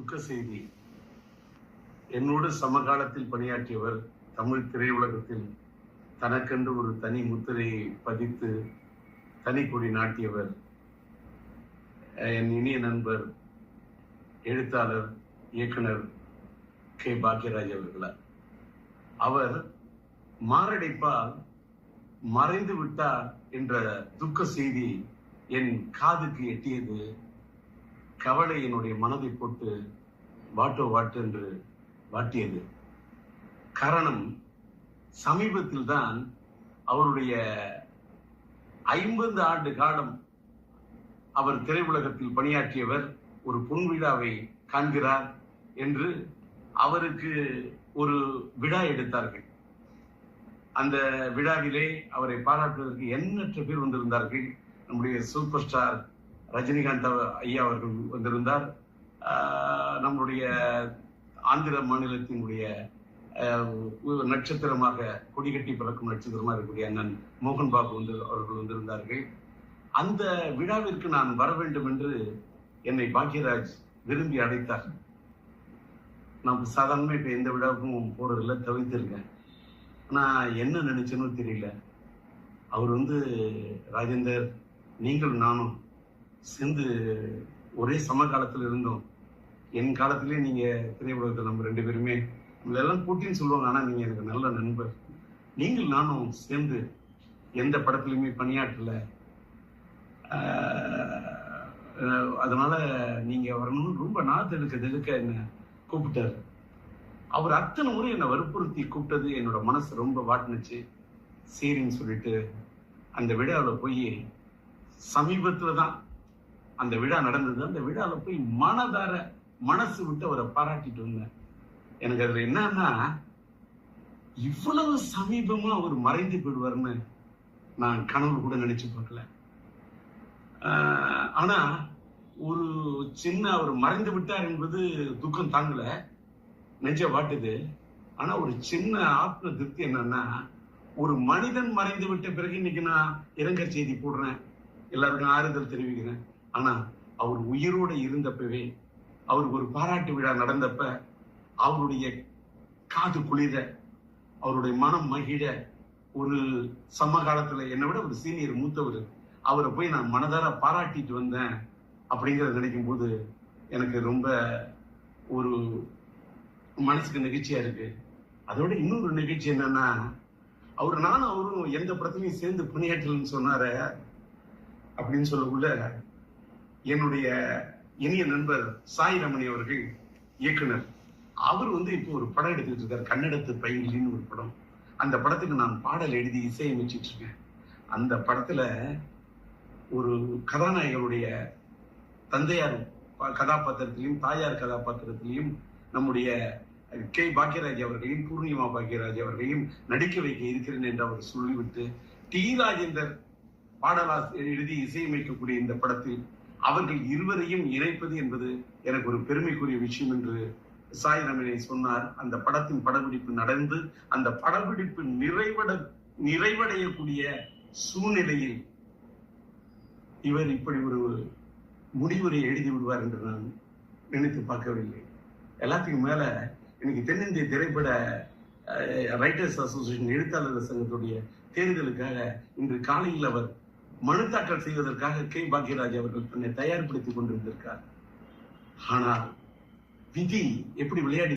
துக்க செய்தி. என்னோடு சமகாலத்தில் பணியாற்றியவர், தமிழ் திரையுலகத்தில் தனக்கென்று ஒரு தனி முத்திரையை பதித்து தனி கொடி நாட்டியவர், என் இனிய நண்பர், எழுத்தாளர், இயக்குனர் கே. பாக்யராஜ் அவர்களார். அவர் மாரடைப்பால் மறைந்து விட்டார் என்ற துக்க செய்தி என் காதுக்கு எட்டியது. கவலை என்னுடைய மனதை போட்டு வாட்டோ வாட்டு என்று வாட்டியது. காரணம், சமீபத்தில் தான் அவருடைய 50 ஆண்டு காலம் அவர் திரையுலகத்தில் பணியாற்றியவர் ஒரு பொன்விழாவை காண்கிறார் என்று அவருக்கு ஒரு விழா எடுத்தார்கள். அந்த விழாவிலே அவரை பாராட்டுவதற்கு எண்ணற்ற பேர் வந்திருந்தார்கள். நம்முடைய சூப்பர் ஸ்டார் ரஜினிகாந்த் ஐயா அவர்கள் வந்திருந்தார். நம்முடைய ஆந்திர மாநிலத்தினுடைய நட்சத்திரமாக கொடிகட்டி பிறக்கும் நட்சத்திரமாக இருக்கக்கூடிய அண்ணன் மோகன் பாபு அவர்கள் வந்திருந்தார்கள். அந்த விழாவிற்கு நான் வர வேண்டும் என்று என்னை பாக்யராஜ் விரும்பி அழைத்தார். நான் சாதாரணமாக இப்ப எந்த விழாவுக்கும் போறதில்லை, தவிர்த்திருக்கேன். நான் என்ன நினைச்சேன்னு தெரியல. அவர் ராஜேந்தர், நீங்களும் நானும் சேர்ந்து ஒரே சமகாலத்தில் இருந்தோம். என் காலத்திலே நீங்க திரையுலகத்தில் நம்ம 2 பேருமே எல்லாம் போட்டின்னு சொல்லுவாங்க. ஆனா நீங்க எனக்கு நல்ல நண்பர். நீங்கள் நானும் சேர்ந்து எந்த படத்திலுமே பணியாற்றல, அதனால நீங்க வரணும்னு ரொம்ப நாத்தெடுக்க என்ன கூப்பிட்டாரு. அவர் அத்தனை முறை என்னை வற்புறுத்தி கூப்பிட்டது என்னோட மனசு ரொம்ப வாட்டுனுச்சு. சரின்னு சொல்லிட்டு அந்த விழாவில் போய், சமீபத்துல தான் அந்த விழா நடந்தது. அந்த விழாவில் போய் மனதார மனசு விட்டு அவரை பாராட்டிட்டு வந்தேன். எனக்கு அதுல என்னன்னா, இவ்வளவு சமீபமா அவர் மறைந்து போயிடுவார்னு நான் கனவு கூட நினைச்சு பார்க்கல. ஆனா ஒரு சின்ன அவர் மறைந்து விட்டார் என்பது துக்கம் தாங்கல, நெஞ்ச வாட்டுது. ஆனா ஒரு சின்ன ஆத்ம திருப்தி என்னன்னா, ஒரு மனிதன் மறைந்து விட்ட பிறகு இன்னைக்கு நான் இரங்கல் செய்தி போடுறேன், எல்லாருக்கும் ஆறுதல் தெரிவிக்கிறேன். ஆனா அவர் உயிரோடு இருந்தப்பவே, அவருக்கு ஒரு பாராட்டு விழா நடந்தப்ப அவருடைய காது குளிர, அவருடைய மனம் மகிழ, ஒரு சமகாலத்துல என்னை விட ஒரு சீனியர் மூத்தவர், அவரை போய் நான் மனதார பாராட்டிட்டு வந்தேன் அப்படிங்கறத நினைக்கும் போது எனக்கு ரொம்ப ஒரு மனசுக்கு நெகிழ்ச்சியா இருக்கு. அதோட இன்னொரு நிகழ்ச்சி என்னன்னா, நானும் அவரும் எந்த படத்துலையும் சேர்ந்து பணியாற்றலன்னு சொன்னார அப்படின்னு சொல்லக்குள்ள, என்னுடைய இனிய நண்பர் சாய் ரமணி அவர்கள், இயக்குனர், அவர் இப்போ ஒரு படம் எடுத்துக்கிட்டு இருக்காரு, கன்னடத்து பைங்கிலின்னு ஒரு படம். அந்த படத்துக்கு நான் பாடல் எழுதி இசையமைச்சிட்டு இருக்கேன். அந்த படத்துல ஒரு கதாநாயகனுடைய தந்தையார் கதாபாத்திரத்திலையும் தாயார் கதாபாத்திரத்திலையும் நம்முடைய கே. பாக்யராஜ் அவர்களையும் பூர்ணிமா பாக்யராஜ் அவர்களையும் நடிக்க வைக்க இருக்கிறேன் என்று அவர் சொல்லிவிட்டு, டி. ராஜேந்தர் பாடலாசிரியர் எழுதி இசையமைக்கக்கூடிய இந்த படத்தில் அவர்கள் இருவரையும் இணைப்பது என்பது எனக்கு ஒரு பெருமைக்குரிய விஷயம் என்று சாய் ரமணி சொன்னார். அந்த படத்தின் படப்பிடிப்பு நடந்து அந்த படப்பிடிப்பு நிறைவடையக்கூடிய சூழ்நிலையில் இவர் இப்படி ஒரு முடிவுரை எழுதி விடுவார் என்று நான் நினைத்து பார்க்கவில்லை. எல்லாத்துக்கும் மேல இன்னைக்கு தென்னிந்திய திரைப்பட ரைட்டர்ஸ் அசோசியேஷன் எழுத்தாளர் சங்கத்துடைய தேர்தலுக்காக இன்று காலையில் அவர் மனு தாக்கல் செய்வதற்காக கே. பாக்யராஜ் அவர்கள் தன்னை தயார்படுத்திக் கொண்டிருந்திருக்கார். ஆனால் விதி எப்படி விளையாடி